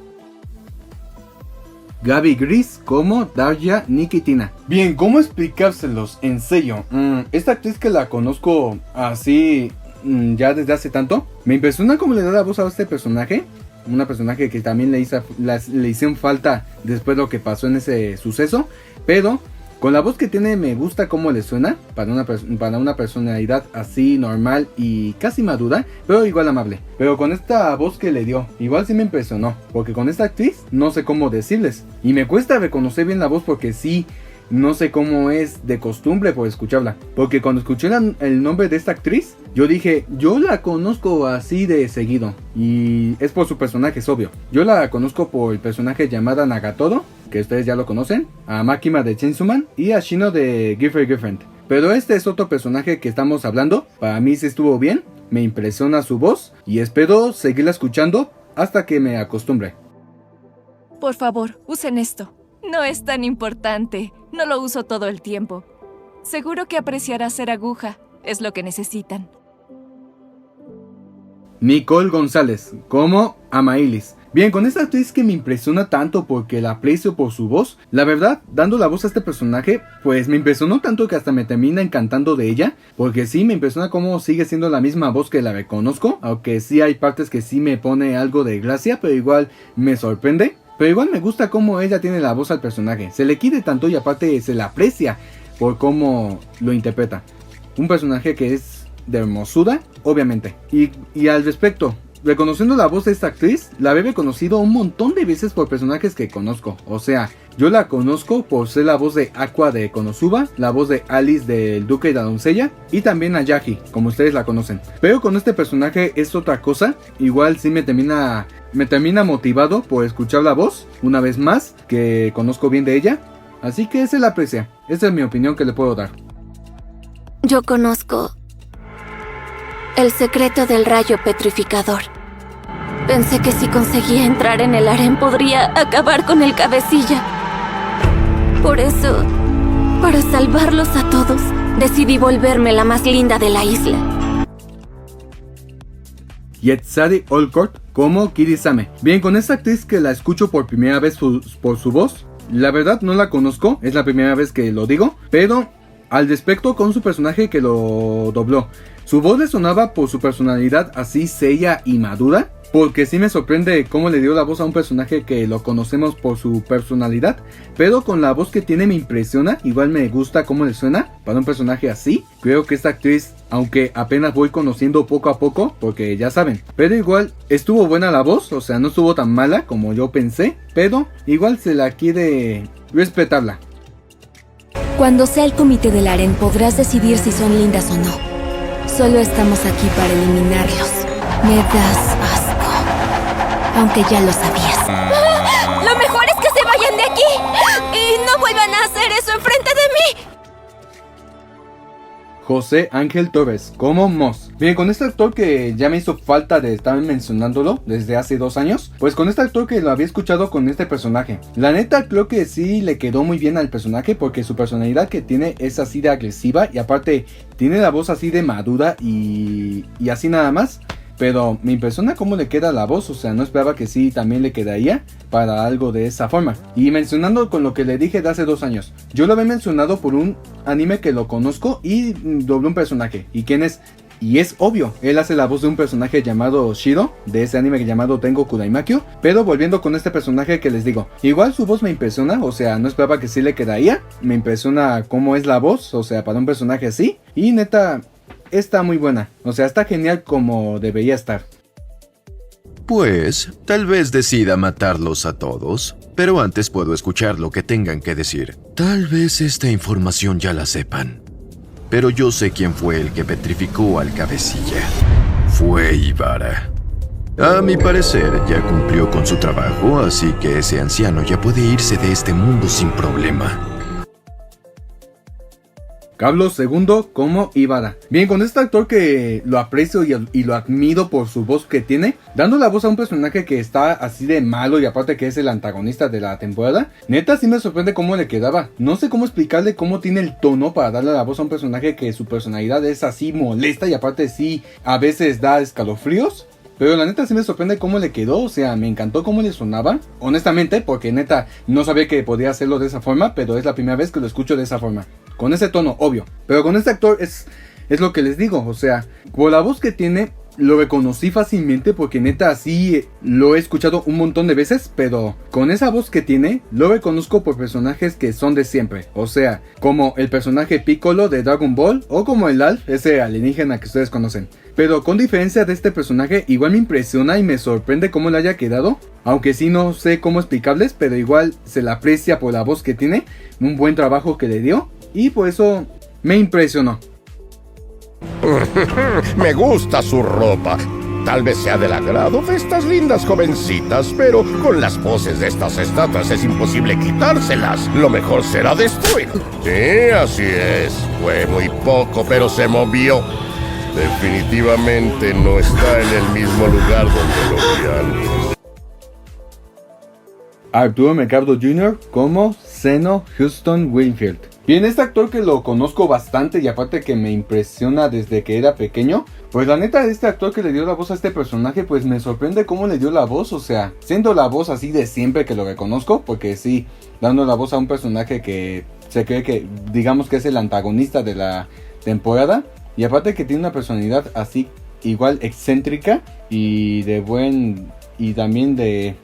Speaker 1: Gaby Gris como Darja Nikitina. Bien, ¿cómo explicárselos? En serio, esta actriz que la conozco así ya desde hace tanto, me impresiona cómo le da la voz a este personaje. Un personaje que también le hicieron falta después de lo que pasó en ese suceso. Pero con la voz que tiene me gusta cómo le suena para una personalidad así normal y casi madura, pero igual amable. Pero con esta voz que le dio, igual sí me impresionó, porque con esta actriz no sé cómo decirles. Y me cuesta reconocer bien la voz porque sí, no sé cómo es de costumbre por escucharla. Porque cuando escuché el nombre de esta actriz, yo dije, yo la conozco así de seguido. Y es por su personaje, es obvio. Yo la conozco por el personaje llamada Nagatoro, que ustedes ya lo conocen, a Makima de Chainsaw Man y a Shino de Girlfriend Girlfriend. Pero este es otro personaje que estamos hablando. Para mí sí estuvo bien, me impresiona su voz y espero seguirla escuchando hasta que me acostumbre.
Speaker 5: Por favor, usen esto. No es tan importante. No lo uso todo el tiempo. Seguro que apreciará ser aguja. Es lo que necesitan.
Speaker 1: Nicole González, como Amailis. Bien, con esta actriz que me impresiona tanto porque la aprecio por su voz, la verdad, dando la voz a este personaje, pues me impresionó tanto que hasta me termina encantando de ella, porque sí me impresiona cómo sigue siendo la misma voz que la reconozco, aunque sí hay partes que sí me pone algo de gracia, pero igual me sorprende. Pero igual me gusta cómo ella tiene la voz al personaje, se le quiere tanto y aparte se la aprecia por cómo lo interpreta. Un personaje que es de hermosura, obviamente. Y al respecto, reconociendo la voz de esta actriz, la he reconocido un montón de veces por personajes que conozco. O sea, yo la conozco por ser la voz de Aqua de Konosuba, la voz de Alice del Duque y la Doncella, y también a Yaji, como ustedes la conocen. Pero con este personaje es otra cosa, igual sí me termina motivado por escuchar la voz, una vez más, que conozco bien de ella. Así que se la aprecia, esa es mi opinión que le puedo dar.
Speaker 11: Yo conozco el secreto del rayo petrificador. Pensé que si conseguía entrar en el harén podría acabar con el cabecilla. Por eso, para salvarlos a todos, decidí volverme la más linda de la isla.
Speaker 1: Yetzari Olcott como Kirisame. Bien, con esta actriz que la escucho por primera vez por su voz, la verdad no la conozco, es la primera vez que lo digo, pero al respecto con su personaje que lo dobló. Su voz le sonaba por su personalidad así seria y madura, porque sí me sorprende cómo le dio la voz a un personaje que lo conocemos por su personalidad, pero con la voz que tiene me impresiona, igual me gusta cómo le suena para un personaje así. Creo que esta actriz, aunque apenas voy conociendo poco a poco, porque ya saben, pero igual estuvo buena la voz, o sea no estuvo tan mala como yo pensé, pero igual se la quiere respetarla.
Speaker 11: Cuando sea el comité del harén podrás decidir si son lindas o no. Solo estamos aquí para eliminarlos. Me das asco. Aunque ya lo sabías.
Speaker 4: Lo mejor es que se vayan de aquí y no vuelvan a hacer eso enfrente de mí.
Speaker 1: José Ángel Torres, como Moss. Bien, con este actor que ya me hizo falta de estar mencionándolo desde hace 2 años, pues con este actor que lo había escuchado con este personaje. La neta creo que sí le quedó muy bien al personaje porque su personalidad que tiene es así de agresiva y aparte tiene la voz así de madura y así nada más. Pero me impresiona cómo le queda la voz, o sea, no esperaba que sí también le quedaría para algo de esa forma. Y mencionando con lo que le dije de hace 2 años, yo lo había mencionado por un anime que lo conozco y dobló un personaje. ¿Y quién es? Y es obvio, él hace la voz de un personaje llamado Shiro, de ese anime llamado Tengoku Daimakyo. Pero volviendo con este personaje que les digo, igual su voz me impresiona, o sea, no esperaba que sí le quedaría. Me impresiona cómo es la voz, o sea, para un personaje así. Y neta, está muy buena, o sea, está genial como debería estar.
Speaker 6: Pues, tal vez decida matarlos a todos, pero antes puedo escuchar lo que tengan que decir. Tal vez esta información ya la sepan, pero yo sé quién fue el que petrificó al cabecilla. Fue Ibara. A mi parecer, ya cumplió con su trabajo, así que ese anciano ya puede irse de este mundo sin problema.
Speaker 1: Carlos II como Ibara. Bien, con este actor que lo aprecio y lo admiro por su voz que tiene, dando la voz a un personaje que está así de malo y aparte que es el antagonista de la temporada, neta sí me sorprende cómo le quedaba. No sé cómo explicarle cómo tiene el tono para darle la voz a un personaje que su personalidad es así molesta y aparte sí a veces da escalofríos. Pero la neta sí me sorprende cómo le quedó, o sea, me encantó cómo le sonaba, honestamente, porque neta no sabía que podía hacerlo de esa forma, pero es la primera vez que lo escucho de esa forma, con ese tono, obvio. Pero con este actor es lo que les digo, o sea, por la voz que tiene, lo reconocí fácilmente porque neta así lo he escuchado un montón de veces, pero con esa voz que tiene, lo reconozco por personajes que son de siempre, o sea, como el personaje Piccolo de Dragon Ball o como el Alf, ese alienígena que ustedes conocen. Pero con diferencia de este personaje, igual me impresiona y me sorprende cómo le haya quedado. Aunque sí no sé cómo explicarles, pero igual se la aprecia por la voz que tiene. Un buen trabajo que le dio. Y por eso me impresionó.
Speaker 12: Me gusta su ropa. Tal vez sea del agrado de estas lindas jovencitas, pero con las poses de estas estatuas es imposible quitárselas. Lo mejor será destruir. Sí, así es. Fue muy poco, pero se movió. Definitivamente no está en el mismo lugar donde lo vi antes.
Speaker 1: Arturo Mercado Jr. como Zeno Houston Winfield. Bien, este actor que lo conozco bastante y aparte que me impresiona desde que era pequeño, pues la neta este actor que le dio la voz a este personaje pues me sorprende cómo le dio la voz, o sea, siendo la voz así de siempre que lo reconozco, porque sí, dando la voz a un personaje que se cree que digamos que es el antagonista de la temporada. Y aparte que tiene una personalidad así igual excéntrica y de buen y también de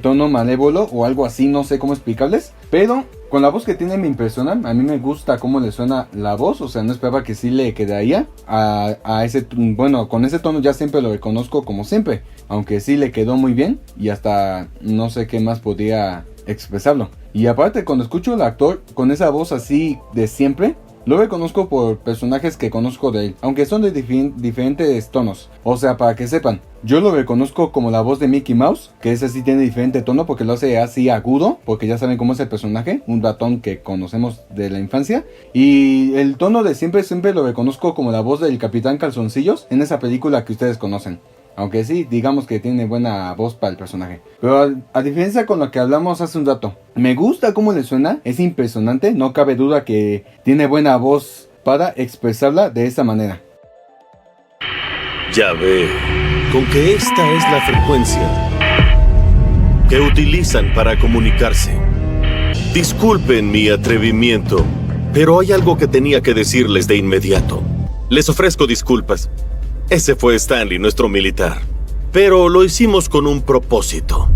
Speaker 1: tono malévolo o algo así, no sé cómo explicarles. Pero con la voz que tiene me impresiona, a mí me gusta cómo le suena la voz, o sea no esperaba que sí le quedaría a ese, bueno con ese tono ya siempre lo reconozco como siempre. Aunque sí le quedó muy bien y hasta no sé qué más podía expresarlo. Y aparte cuando escucho al actor con esa voz así de siempre, lo reconozco por personajes que conozco de él, aunque son de diferentes tonos. O sea, para que sepan, yo lo reconozco como la voz de Mickey Mouse, que ese sí tiene diferente tono porque lo hace así agudo, porque ya saben cómo es el personaje, un ratón que conocemos de la infancia. Y el tono de siempre lo reconozco como la voz del Capitán Calzoncillos en esa película que ustedes conocen. Aunque sí, digamos que tiene buena voz para el personaje. Pero a diferencia con lo que hablamos hace un rato, me gusta cómo le suena, es impresionante, no cabe duda que tiene buena voz para expresarla de esa manera.
Speaker 7: Ya veo, con que esta es la frecuencia que utilizan para comunicarse. Disculpen mi atrevimiento, pero hay algo que tenía que decirles de inmediato. Les ofrezco disculpas. Ese fue Stanley, nuestro militar. Pero lo hicimos con un propósito.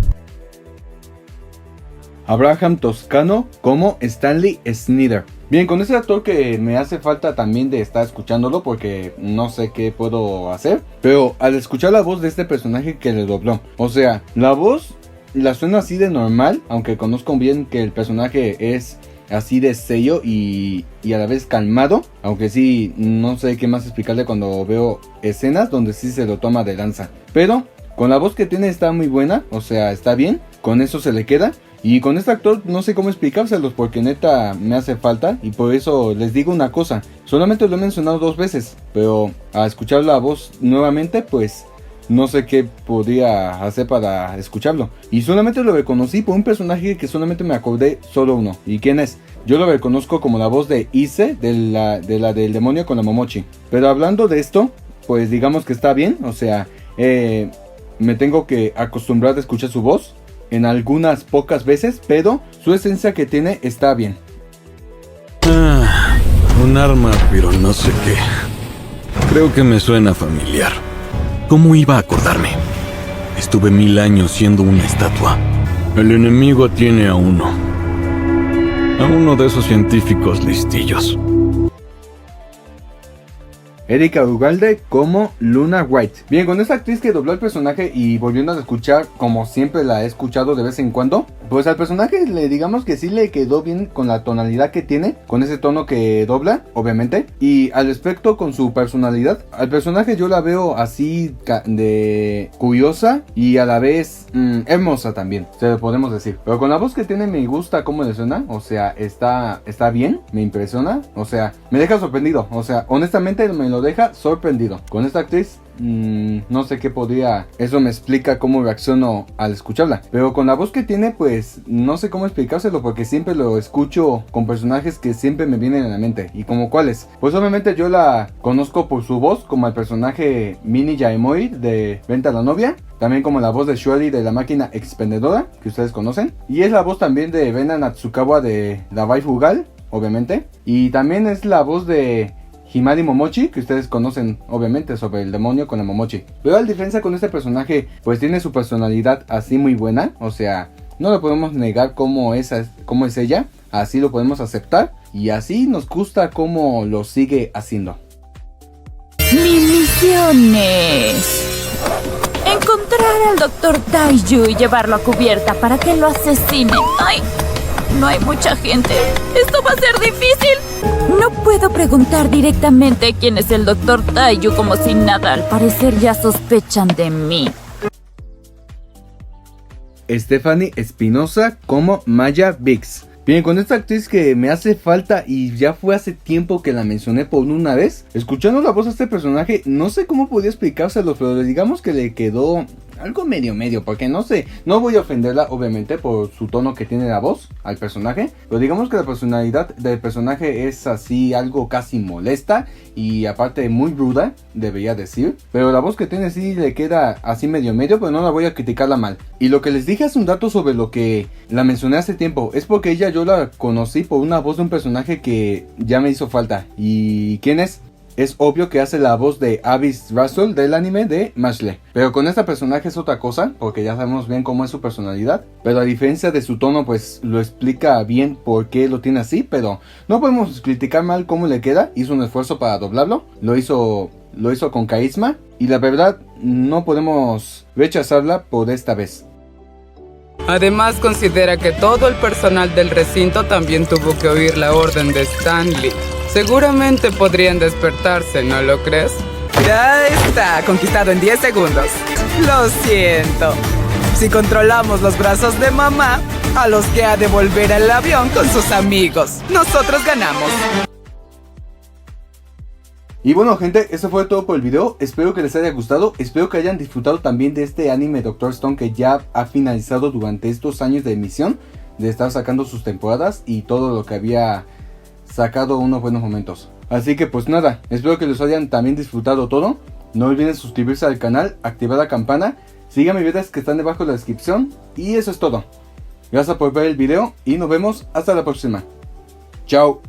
Speaker 1: Abraham Toscano como Stanley Snyder. Bien, con ese actor que me hace falta también de estar escuchándolo porque no sé qué puedo hacer. Pero al escuchar la voz de este personaje que le dobló, o sea, la voz la suena así de normal, aunque conozco bien que el personaje es así de serio y a la vez calmado, aunque sí no sé qué más explicarle cuando veo escenas donde sí se lo toma de lanza, pero con la voz que tiene está muy buena, o sea está bien, con eso se le queda. Y con este actor no sé cómo explicárselos porque neta me hace falta. Y por eso les digo una cosa, solamente lo he mencionado 2 veces, pero a escuchar la voz nuevamente pues no sé qué podría hacer para escucharlo. Y solamente lo reconocí por un personaje que solamente me acordé solo uno. ¿Y quién es? Yo lo reconozco como la voz de Ise, de la del demonio con la Momochi. Pero hablando de esto, pues digamos que está bien. O sea, me tengo que acostumbrar a escuchar su voz en algunas pocas veces, pero su esencia que tiene está bien.
Speaker 9: Un arma, pero no sé qué. Creo que me suena familiar. ¿Cómo iba a acordarme? Estuve 1000 años siendo una estatua. El enemigo tiene a uno de esos científicos listillos.
Speaker 1: Erika Ugalde como Luna White. Bien, con esta actriz que dobló el personaje y volviendo a escuchar como siempre la he escuchado de vez en cuando, pues al personaje digamos que sí le quedó bien con la tonalidad que tiene, con ese tono que dobla, obviamente. Y al respecto con su personalidad, al personaje yo la veo así de curiosa y a la vez hermosa también, se lo podemos decir. Pero con la voz que tiene me gusta cómo le suena, o sea, está bien, me impresiona, o sea, me deja sorprendido, o sea, honestamente me lo deja sorprendido. Con esta actriz no sé qué podría, eso me explica cómo reacciono al escucharla, pero con la voz que tiene pues no sé cómo explicárselo porque siempre lo escucho con personajes que siempre me vienen a la mente. ¿Y como cuáles? Pues obviamente yo la conozco por su voz como el personaje Mini Yaemori de Venta a la Novia, también como la voz de Shuari de la máquina expendedora que ustedes conocen, y es la voz también de Rena Natsukawa de la Waifu Gal, obviamente, y también es la voz de Himari Momochi, que ustedes conocen obviamente sobre el demonio con la Momochi. Pero a diferencia con este personaje, pues tiene su personalidad así muy buena, o sea, no lo podemos negar cómo es ella, así lo podemos aceptar y así nos gusta cómo lo sigue haciendo.
Speaker 10: Mi misión es encontrar al Dr. Taiju y llevarlo a cubierta para que lo asesinen. ¡Ay! No hay mucha gente. ¡Esto va a ser difícil! No puedo preguntar directamente quién es el Dr. Taiju como si nada. Al parecer ya sospechan de mí.
Speaker 1: Stephanie Espinosa como Maya Biggs. Bien, con esta actriz que me hace falta y ya fue hace tiempo que la mencioné por una vez. Escuchando la voz de este personaje, no sé cómo podía explicárselo, pero digamos que le quedó algo medio, porque no sé, no voy a ofenderla obviamente por su tono que tiene la voz al personaje, pero digamos que la personalidad del personaje es así algo casi molesta y aparte muy ruda, debería decir, pero la voz que tiene sí le queda así medio, pero no la voy a criticarla mal. Y lo que les dije hace un dato sobre lo que la mencioné hace tiempo, es porque ella yo la conocí por una voz de un personaje que ya me hizo falta. ¿Y quién es? Es obvio que hace la voz de Abyss Russell del anime de Mashle. Pero con esta personaje es otra cosa, porque ya sabemos bien cómo es su personalidad. Pero a diferencia de su tono, pues lo explica bien por qué lo tiene así. Pero no podemos criticar mal cómo le queda. Hizo un esfuerzo para doblarlo. Lo hizo con carisma. Y la verdad, no podemos rechazarla por esta vez.
Speaker 23: Además considera que todo el personal del recinto también tuvo que oír la orden de Stanley. Seguramente podrían despertarse, ¿no lo crees?
Speaker 24: Ya está, conquistado en 10 segundos. Lo siento. Si controlamos los brazos de mamá, a los que ha de volver al avión con sus amigos, nosotros ganamos.
Speaker 1: Y bueno gente, eso fue todo por el video, espero que les haya gustado, espero que hayan disfrutado también de este anime Dr. Stone que ya ha finalizado durante estos años de emisión, de estar sacando sus temporadas y todo lo que había sacado unos buenos momentos. Así que pues nada, espero que les hayan también disfrutado todo, no olviden suscribirse al canal, activar la campana, sigan mis videos que están debajo de la descripción y eso es todo. Gracias por ver el video y nos vemos hasta la próxima. Chao.